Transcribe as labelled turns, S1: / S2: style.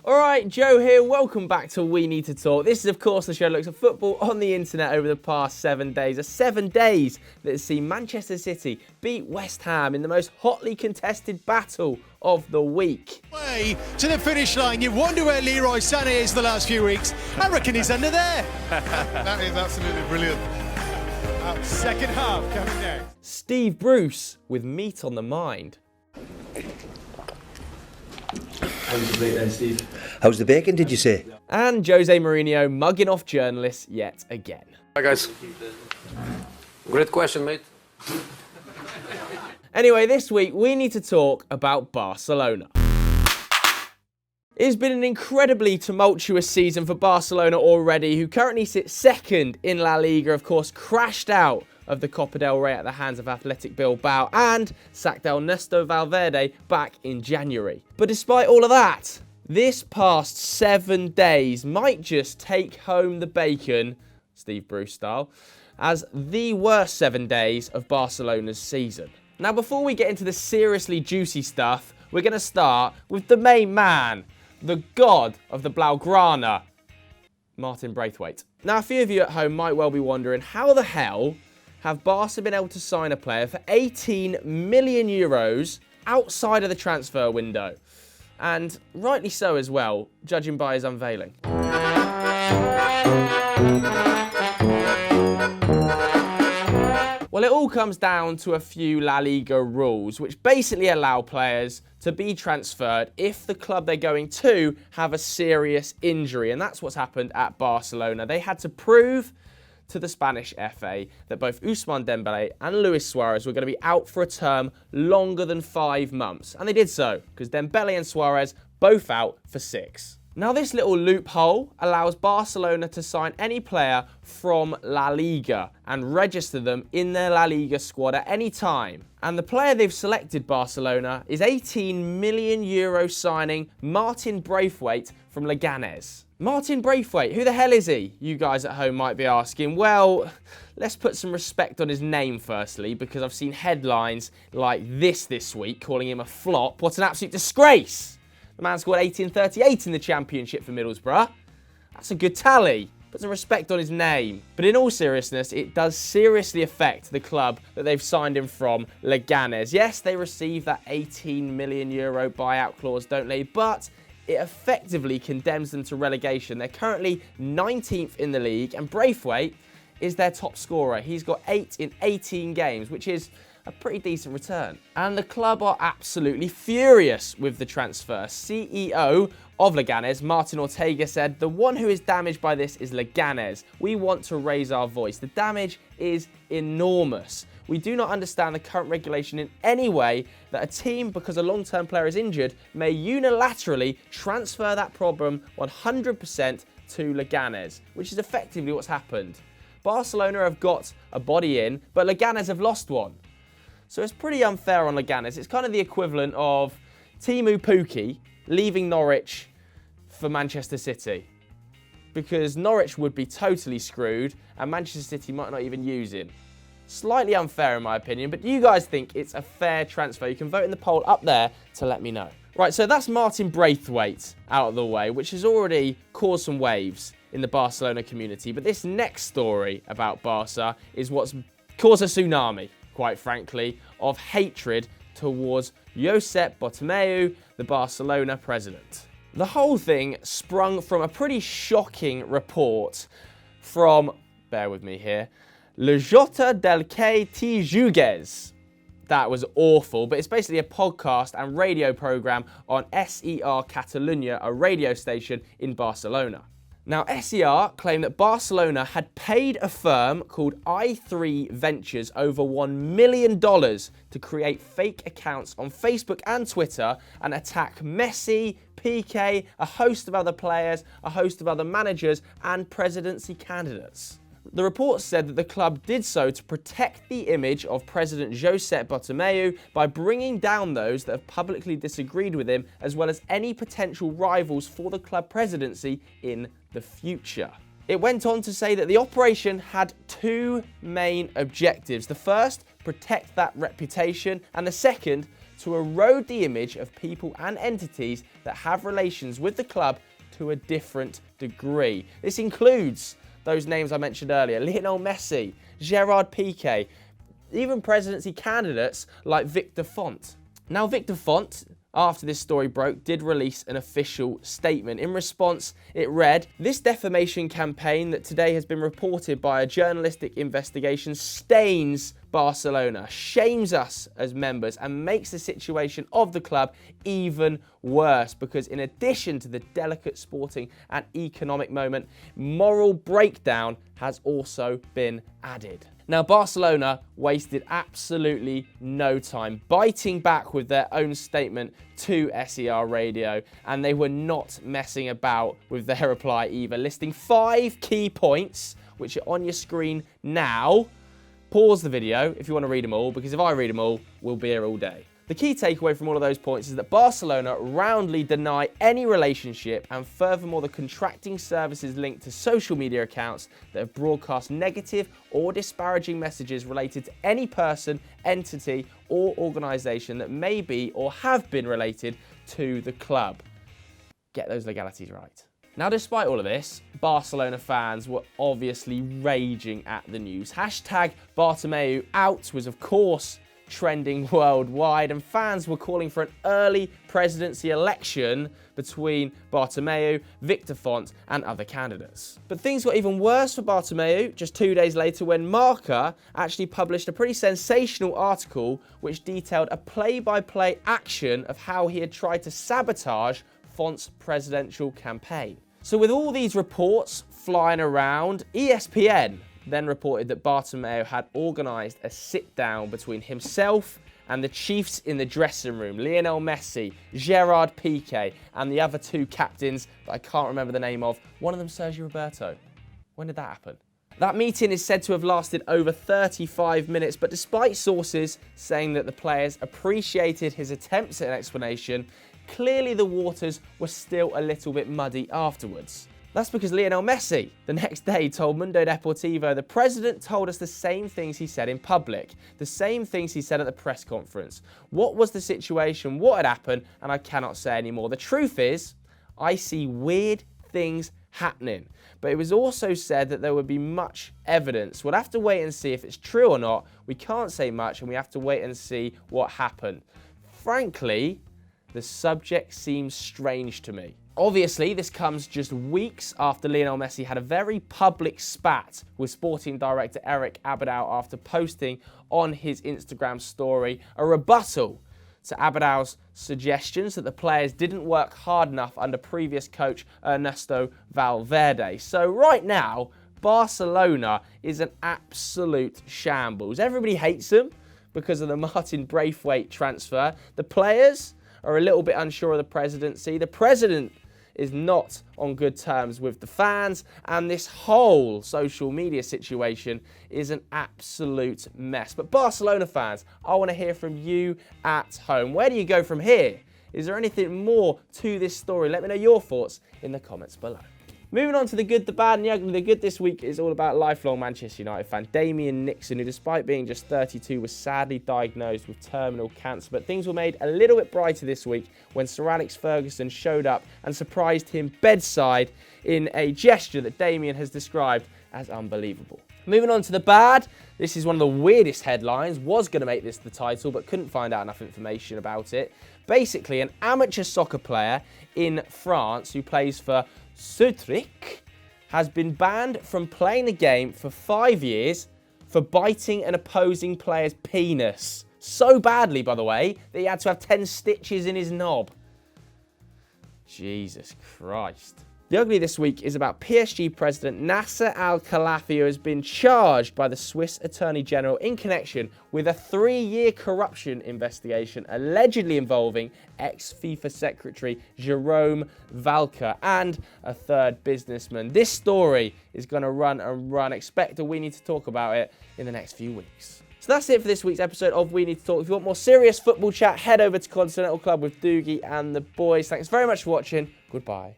S1: Alright, Joe here, welcome back to We Need to Talk. This is of course the show that looks at football on the internet over the past 7 days. 7 days that has seen Manchester City beat West Ham in the most hotly contested battle of the week.
S2: Way to the finish line. You wonder where Leroy Sané is the last few weeks. I reckon he's under there.
S3: That is absolutely brilliant. Second half coming next.
S1: Steve Bruce with meat on the mind.
S4: How's the bacon then, Steve?
S5: How's the bacon, did you say?
S1: And Jose Mourinho mugging off journalists yet again.
S6: Hi guys. Great question, mate.
S1: Anyway, this week we need to talk about Barcelona. It's been an incredibly tumultuous season for Barcelona already, who currently sit second in La Liga, of course, crashed out of the Copa del Rey at the hands of Athletic Bilbao and sacked Ernesto Valverde back in January. But despite all of that, this past 7 days might just take home the bacon, Steve Bruce style, as the worst 7 days of Barcelona's season. Now, before we get into the seriously juicy stuff, we're going to start with the main man, the god of the Blaugrana, Martin Braithwaite. Now, a few of you at home might well be wondering, how the hell have Barca been able to sign a player for 18 million euros outside of the transfer window? And rightly so as well, judging by his unveiling. Well, it all comes down to a few La Liga rules, which basically allow players to be transferred if the club they're going to have a serious injury. And that's what's happened at Barcelona. They had to prove to the Spanish FA that both Ousmane Dembélé and Luis Suarez were going to be out for a term longer than 5 months. And they did so, because Dembélé and Suarez both out for 6. Now, this little loophole allows Barcelona to sign any player from La Liga and register them in their La Liga squad at any time. And the player they've selected, Barcelona, is 18 million euro signing Martin Braithwaite from Leganes. Martin Braithwaite, who the hell is he? You guys at home might be asking. Well, let's put some respect on his name firstly, because I've seen headlines like this week calling him a flop. What an absolute disgrace! The man scored 1838 in the Championship for Middlesbrough. That's a good tally. Put some respect on his name. But in all seriousness, it does seriously affect the club that they've signed him from, Leganes. Yes, they received that 18 million euro buyout clause, don't they? But it effectively condemns them to relegation. They're currently 19th in the league, and Braithwaite is their top scorer. He's got 8 in 18 games, which is a pretty decent return. And the club are absolutely furious with the transfer. CEO of Leganes, Martin Ortega, said, "The one who is damaged by this is Leganes. We want to raise our voice. The damage is enormous. We do not understand the current regulation in any way that a team, because a long-term player is injured, may unilaterally transfer that problem 100% to Leganes," which is effectively what's happened. Barcelona have got a body in, but Leganes have lost one. So it's pretty unfair on Leganes. It's kind of the equivalent of Timu Pukki leaving Norwich for Manchester City, because Norwich would be totally screwed and Manchester City might not even use him. Slightly unfair in my opinion, but do you guys think it's a fair transfer? You can vote in the poll up there to let me know. Right, so that's Martin Braithwaite out of the way, which has already caused some waves in the Barcelona community. But this next story about Barca is what's caused a tsunami, quite frankly, of hatred towards Josep Bartomeu, the Barcelona president. The whole thing sprung from a pretty shocking report from, bear with me here, Le Jota del que te jugues. That was awful, but it's basically a podcast and radio program on SER Catalunya, a radio station in Barcelona. Now, SER claimed that Barcelona had paid a firm called i3 Ventures over $1 million to create fake accounts on Facebook and Twitter and attack Messi, Piqué, a host of other players, a host of other managers, and presidency candidates. The report said that the club did so to protect the image of President Josep Bartomeu by bringing down those that have publicly disagreed with him, as well as any potential rivals for the club presidency in the future. It went on to say that the operation had 2 main objectives. The first, protect that reputation, and the second, to erode the image of people and entities that have relations with the club to a different degree. This includes those names I mentioned earlier: Lionel Messi, Gerard Piqué, even presidency candidates like Victor Font. Now, Victor Font, after this story broke, did release an official statement. In response, it read, "This defamation campaign that today has been reported by a journalistic investigation stains Barcelona, shames us as members, and makes the situation of the club even worse, because in addition to the delicate sporting and economic moment, moral breakdown has also been added." Now, Barcelona wasted absolutely no time biting back with their own statement to SER Radio, and they were not messing about with their reply either, listing 5 key points, which are on your screen now. Pause the video if you want to read them all, because if I read them all, we'll be here all day. The key takeaway from all of those points is that Barcelona roundly deny any relationship, and furthermore the contracting services linked to social media accounts that have broadcast negative or disparaging messages related to any person, entity or organisation that may be or have been related to the club. Get those legalities right. Now, despite all of this, Barcelona fans were obviously raging at the news. Hashtag Bartomeu out was, of course, trending worldwide, and fans were calling for an early presidency election between Bartomeu, Victor Font and other candidates. But things got even worse for Bartomeu just 2 days later, when Marca actually published a pretty sensational article which detailed a play-by-play action of how he had tried to sabotage Font's presidential campaign. So with all these reports flying around, ESPN then reported that Bartomeu had organised a sit-down between himself and the chiefs in the dressing room: Lionel Messi, Gerard Piqué, and the other 2 captains that I can't remember the name of. One of them, Sergio Roberto. When did that happen? That meeting is said to have lasted over 35 minutes, but despite sources saying that the players appreciated his attempts at an explanation, clearly the waters were still a little bit muddy afterwards. That's because Lionel Messi, the next day, told Mundo Deportivo, "The president told us the same things he said in public, the same things he said at the press conference. What was the situation, what had happened, and I cannot say anymore. The truth is, I see weird things happening." But it was also said that there would be much evidence. We'll have to wait and see if it's true or not. We can't say much, and we have to wait and see what happened. Frankly, the subject seems strange to me. Obviously, this comes just weeks after Lionel Messi had a very public spat with sporting director Eric Abidal after posting on his Instagram story a rebuttal to Abidal's suggestions that the players didn't work hard enough under previous coach Ernesto Valverde. So right now, Barcelona is an absolute shambles. Everybody hates them because of the Martin Braithwaite transfer. The players are a little bit unsure of the presidency. The president is not on good terms with the fans, and this whole social media situation is an absolute mess. But Barcelona fans, I want to hear from you at home. Where do you go from here? Is there anything more to this story? Let me know your thoughts in the comments below. Moving on to the good, the bad and the ugly. The good this week is all about lifelong Manchester United fan Damien Nixon, who despite being just 32 was sadly diagnosed with terminal cancer. But things were made a little bit brighter this week when Sir Alex Ferguson showed up and surprised him bedside in a gesture that Damien has described as unbelievable. Moving on to the bad, this is one of the weirdest headlines. Was going to make this the title, but couldn't find out enough information about it. Basically, an amateur soccer player in France who plays for Sutric has been banned from playing the game for 5 years for biting an opposing player's penis. So badly, by the way, that he had to have 10 stitches in his knob. Jesus Christ. The ugly this week is about PSG president Nasser Al-Khelaifi, who has been charged by the Swiss Attorney General in connection with a 3-year corruption investigation allegedly involving ex-FIFA secretary Jerome Valcke and a third businessman. This story is going to run and run. Expect We Need to Talk about it in the next few weeks. So that's it for this week's episode of We Need to Talk. If you want more serious football chat, head over to Continental Club with Doogie and the boys. Thanks very much for watching. Goodbye.